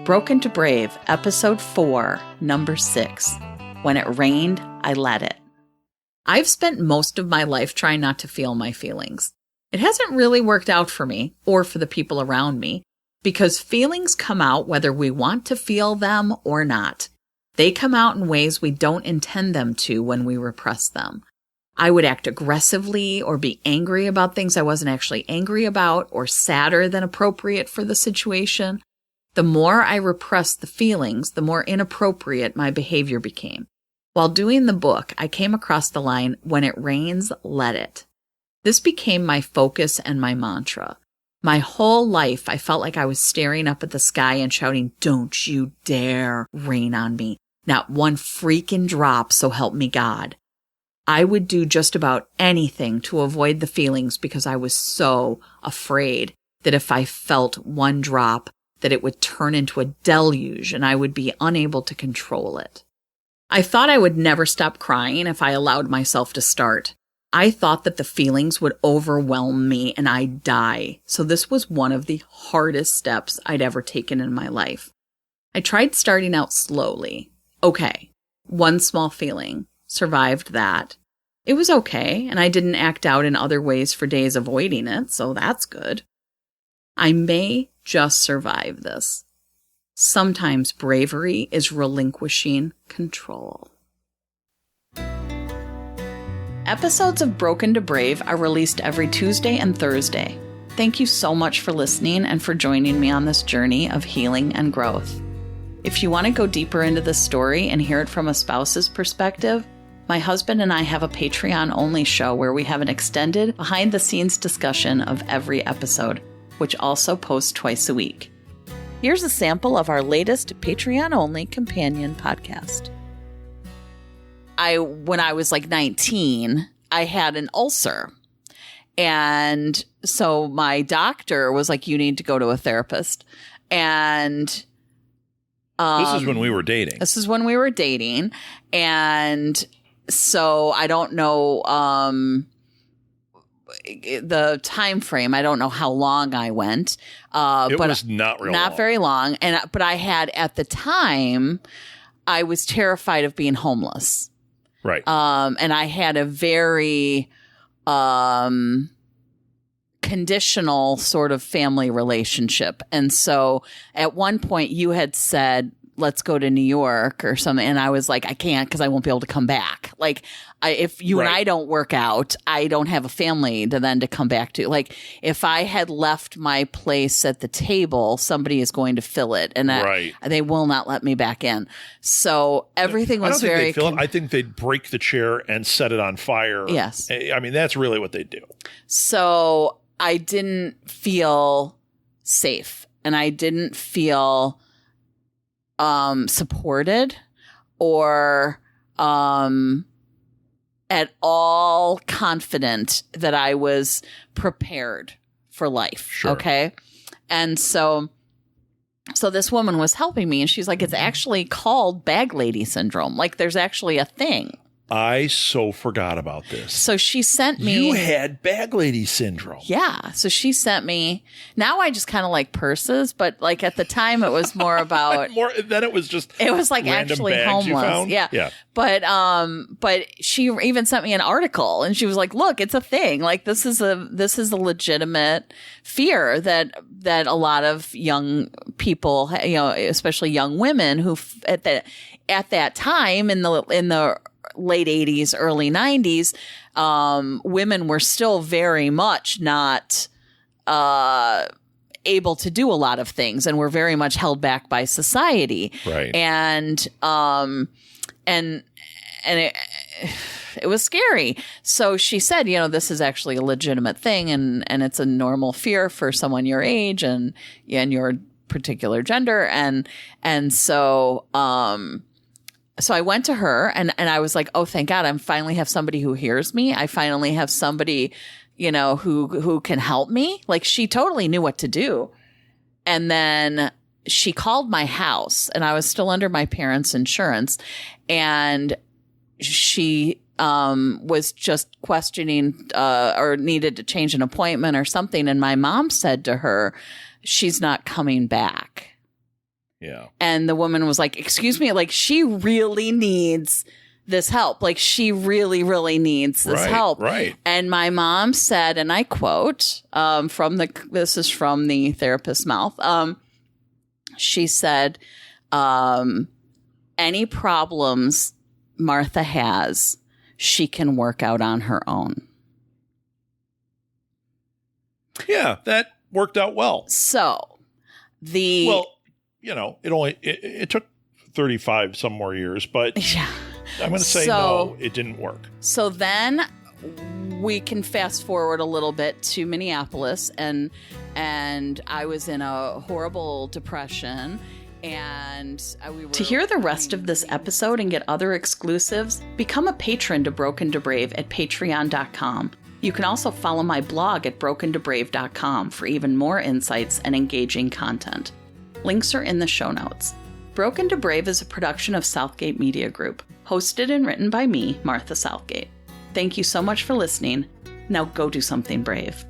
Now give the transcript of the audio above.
Broken to Brave, Episode 4, Number 6. When it rained, I let it. I've spent most of my life trying not to feel my feelings. It hasn't really worked out for me, or for the people around me, because feelings come out whether we want to feel them or not. They come out in ways we don't intend them to when we repress them. I would act aggressively or be angry about things I wasn't actually angry about, or sadder than appropriate for the situation. The more I repressed the feelings, the more inappropriate my behavior became. While doing the book, I came across the line, "When it rains, let it." This became my focus and my mantra. My whole life, I felt like I was staring up at the sky and shouting, "Don't you dare rain on me. Not one freaking drop, so help me God." I would do just about anything to avoid the feelings because I was so afraid that if I felt one drop, that it would turn into a deluge and I would be unable to control it. I thought I would never stop crying if I allowed myself to start. I thought that the feelings would overwhelm me and I'd die. So this was one of the hardest steps I'd ever taken in my life. I tried starting out slowly. Okay, one small feeling. Survived that. It was okay, and I didn't act out in other ways for days avoiding it, so that's good. I may just survive this. Sometimes bravery is relinquishing control. Episodes of Broken to Brave are released every Tuesday and Thursday. Thank you so much for listening and for joining me on this journey of healing and growth. If you want to go deeper into this story and hear it from a spouse's perspective, my husband and I have a Patreon-only show where we have an extended, behind-the-scenes discussion of every episode, which also posts twice a week. Here's a sample of our latest Patreon-only companion podcast. When I was like 19, I had an ulcer. And so my doctor was like, "You need to go to a therapist." And this is when we were dating. And so I don't know the time frame. I don't know how long I went. It but was not very long. But I had, at the time, I was terrified of being homeless. Right. And I had a very conditional sort of family relationship. And so at one point you had said, "Let's go to New York" or something. And I was like, "I can't, because I won't be able to come back." Like, if you and I don't work out, I don't have a family to come back to. Like, if I had left my place at the table, somebody is going to fill it, and they will not let me back in. So everything was very. I think they'd break the chair and set it on fire. Yes, I mean, that's really what they do. So I didn't feel safe, and I didn't feel supported or at all confident that I was prepared for life. Sure. Okay. And so this woman was helping me, and she's like, "It's actually called bag lady syndrome. Like, there's actually a thing." I so forgot about this. So she sent me. You had bag lady syndrome. Yeah. So she sent me. Now I just kind of like purses, but like at the time it was more about. Then it was just. It was like actually homeless. Yeah. But she even sent me an article, and she was like, "Look, it's a thing. Like, this is a legitimate fear that a lot of young people, especially young women who at that time in the late 80s, early 90s, women were still very much not able to do a lot of things, and were very much held back by society. Right. And it was scary. So she said, "This is actually a legitimate thing, and it's a normal fear for someone your age and your particular gender." And so So I went to her, and I was like, "Oh, thank God, I finally have somebody who hears me. I finally have somebody, who can help me." Like, she totally knew what to do. And then she called my house, and I was still under my parents' insurance, and she was just questioning or needed to change an appointment or something. And my mom said to her, "She's not coming back." Yeah. And the woman was like, excuse me, like she really needs this help. Like she really, really needs this help. Right. And my mom said, and I quote, this is from the therapist's mouth. She said, any problems Martha has, she can work out on her own. Yeah, that worked out well. So it took 35 some more years, but yeah. I'm going to say no, it didn't work. So then we can fast forward a little bit to Minneapolis, and I was in a horrible depression. And to hear the rest of this episode and get other exclusives, become a patron to Broken to Brave at patreon.com. You can also follow my blog at brokentobrave.com for even more insights and engaging content. Links are in the show notes. Broken to Brave is a production of Southgate Media Group, hosted and written by me, Martha Southgate. Thank you so much for listening. Now go do something brave.